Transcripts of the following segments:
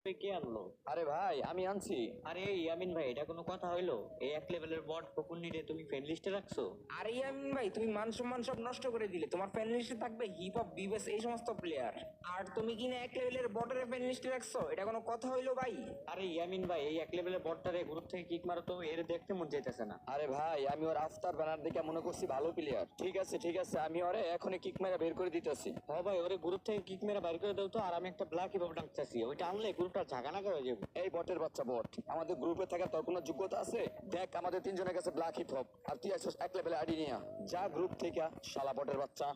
কে আনলো? আরে ভাই আমি আনছি। আরে এই ইয়ামিন ভাই, এটা কোনো কথা হইলো? এই এক লেভেলের বট ফকুন্নিরে তুমি ফ্রেন্ড লিস্টে রাখছো? আরে ইয়ামিন ভাই, তুমি মান সম্মান সব নষ্ট করে দিলে। তোমার ফ্যান লিস্টে থাকবে হিপ হপ, বিবেস, এই সমস্ত প্লেয়ার, আর তুমি কিনা এক লেভেলের বটের ফ্যান লিস্টে রাখছো? এটা কোনো কথা হইলো ভাই? আরে ইয়ামিন ভাই, এই এক লেভেলের বটটারে গ্রুপ থেকে কিক মারো তো, এর দেখতে মন যাইতেছে না। আরে ভাই আমি ওর আফতার ব্যানার দেখে মনে করছি ভালো প্লেয়ার। ঠিক আছে ঠিক আছে, আমি ওরে এখনই কিক মেরে বের করে দিতেছি। হ ভাই, ওরে গ্রুপ থেকে কিক মেরে বাইর করে দাও তো। আর আমি একটা ব্ল্যাক হিপ হপ ডাকতেছি, ওইটা আনলে গ্রুপটা ঝাঁকানাকা হয়ে যাবে। এই বটের বাচ্চা বট, আমাদের গ্রুপে থাকার তোর কোনো যোগ্যতা আছে? দেখ আমাদের তিনজনের কাছে ব্ল্যাক হিপ হপ, আর তুই আসছিস এক লেভেলে আইডি নিয়ে। যা গ্রুপ থেকে, শালা বটের বাচ্চা।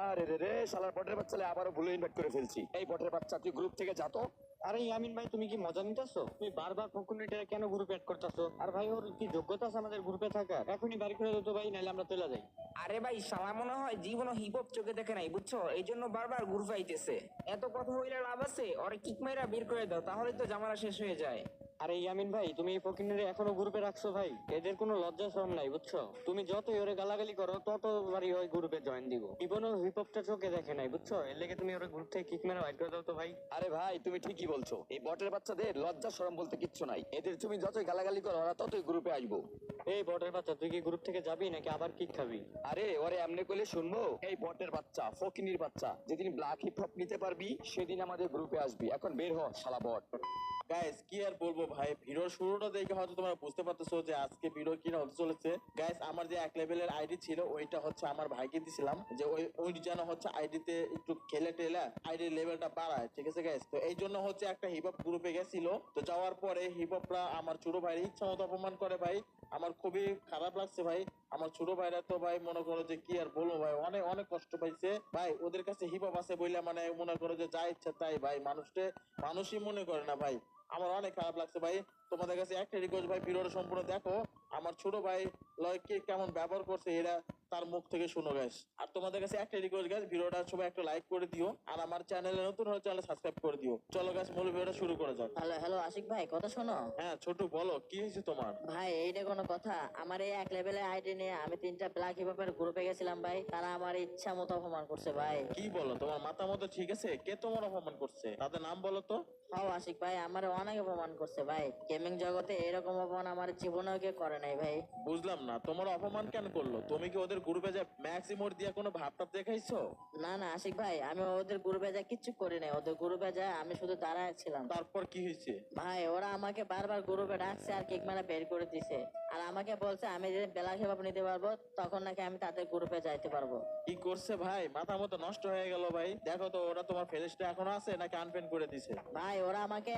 আরে রে রে, শালার বটের বাচ্চা আবারও ভুলে ইনভাইট করে ফেলছি। এই বটের বাচ্চা তুই গ্রুপ থেকে যা তো। আরে ইয়ামিন ভাই, তুমি কি মজা নিতেছো? তুমি বারবার ফকুন্নিটারে কেন গ্রুপে অ্যাড করতেছো? আর ভাই, ওর কি যোগ্যতা আছে আমাদের গ্রুপে থাকার? এখনই বাড়ি করে দাও তো ভাই, নাহলে আমরা চলে যাই। আরে ভাই, শালা মনে হয় জীবনও হিপ হপ চোখে দেখে নাই, বুঝছো? এই জন্য বারবার গ্রুপে আইতেছে। এত কথা হইলে লাভ আছে? ওরে কিক মাইরা বের করে দাও, তাহলে তো জামালা শেষ হয়ে যায়। আরে ইয়ামিন ভাই, তুমি এই ফকিন্নিরে এখনো গ্রুপে রাখছো ভাই? এদের কোনো লজ্জা শরম নাই, বুঝছো? তুমি যতই ওরে গালাগালি করো ততবারই ওই গ্রুপে জয়েন দিব। জীবনেও হিপ হপটা চোখে দেখে নাই, বুঝছো? এর লেগে তুমি ওরে গ্রুপ থেকে কিক মেরে বাইর করে দাও তো ভাই। আরে ভাই তুমি ঠিকই বলছো, এই বটের বাচ্চাদের লজ্জা শরম বলতে কিচ্ছু নাই। এদের তুমি যতই গালাগালি করো ওরা ততই গ্রুপে আসবো। এই বটের বাচ্চা, তুই কি গ্রুপ থেকে যাবি নাকি আবার কিক খাবি? আরে ওরে এমনি করলে শুনবো? এই বটের বাচ্চা, ফকিনির বাচ্চা, যেদিন ব্ল্যাক হিপ হপ নিতে পারবি সেদিন আমাদের গ্রুপে আসবি। এখন বের হ শালা বট। গাইস কি আর বলবো ভাই, ভিডিওর শুরুটা দেখে হয়তো তোমরা বুঝতে পারতেছো যে আজকে ভিডিও কি হতে চলেছে। গাইস আমার যে এক লেভেলের আইডি ছিল ওইটা হচ্ছে আমার ভাইকে দিছিলাম, যে ওই যেন হচ্ছে আইডিতে একটু খেলে টেলে আইডির লেভেলটা বাড়ায়। ঠিক আছে গাইস, তো এই জন্য হচ্ছে একটা হিপ হপ গ্রুপে গেছিল। তো যাওয়ার পরে হিপ হপরা আমার ছোট ভাইয়ের ইচ্ছা মতো অপমান করে ভাই। আমার খুবই খারাপ লাগছে ভাই। আমার ছোট ভাইরা তো ভাই মনে করো যে কি আর বলবো ভাই, অনেক অনেক কষ্ট পাইছে ভাই। ওদের কাছে হিপ হপ আছে বইলে মানে মনে করো যে যা ইচ্ছা তাই ভাই, মানুষই মনে করে না ভাই। আমার অনেক খারাপ লাগছে ভাই। তোমাদের কাছে একটা রিকোয়েস্ট ভাই, ভিডিওটা সম্পূর্ণ দেখো। আমার ছোট ভাই লয়কে কেমন ব্যবহার করছে এরা তার মুখ থেকে শুনো গাইস। আর তোমাদের কাছে একটা রিকোয়েস্ট গাইস, ভিডিওটা সবাই একটা লাইক করে দিও, আর আমার চ্যানেলে নতুন হলে চ্যানেল সাবস্ক্রাইব করে দিও। চলো গাইস, মূল ভিডিওটা শুরু করা যাক। হ্যালো হ্যালো আশিক ভাই, কথা শোনো। হ্যাঁ ছোট, বলো কি হয়েছে তোমার? ভাই এইটা কোনো কথা? আমার এই এক লেভেলের আইডি নিয়ে আমি 3টা ব্ল্যাক হিপহপের গ্রুপে গেছিলাম ভাই, তারা আমার ইচ্ছা মতো অপমান করছে ভাই। কি বলো, তোমার মাথা মতো ঠিক আছে? কে তোমার অপমান করছে তাদের নাম বলো তো। হাও আশিক ভাই, আমার অনেক অপমান করছে ভাই। গেমিং জগতে এরকম অপমান আমার জীবনেও কেউ করে নাই ভাই। বুঝলাম না, তোমার অপমান কেন করলো? তুমি কি ওদের গ্রুপে যে ম্যাক্সিমোর দিয়ে কোনো ভাবটাপ দেখাইছো? না না আশিক ভাই, আমি ওদের গ্রুপে যা কিচ্ছু করি নাই। ওদের গ্রুপে যা আমি শুধু দাঁড়ায় ছিলাম। তারপর কি হয়েছে? ভাই ওরা আমাকে বারবার গ্রুপে ডাকছে আর কিক মেরে বের করে দিছে। আর আমাকে বলছে আমি যদি ব্ল্যাক হিপহপ নিতে পারবো তখন নাকি আমি তাদের গ্রুপে যাইতে পারবো। কি করছে ভাই? মাথা মতো নষ্ট হয়ে গেল ভাই। দেখো তো ওরা তোমার ফেলিসটা এখনো আছে নাকি আনফ্রেন্ড করে দিছে? ভাই ওরা আমাকে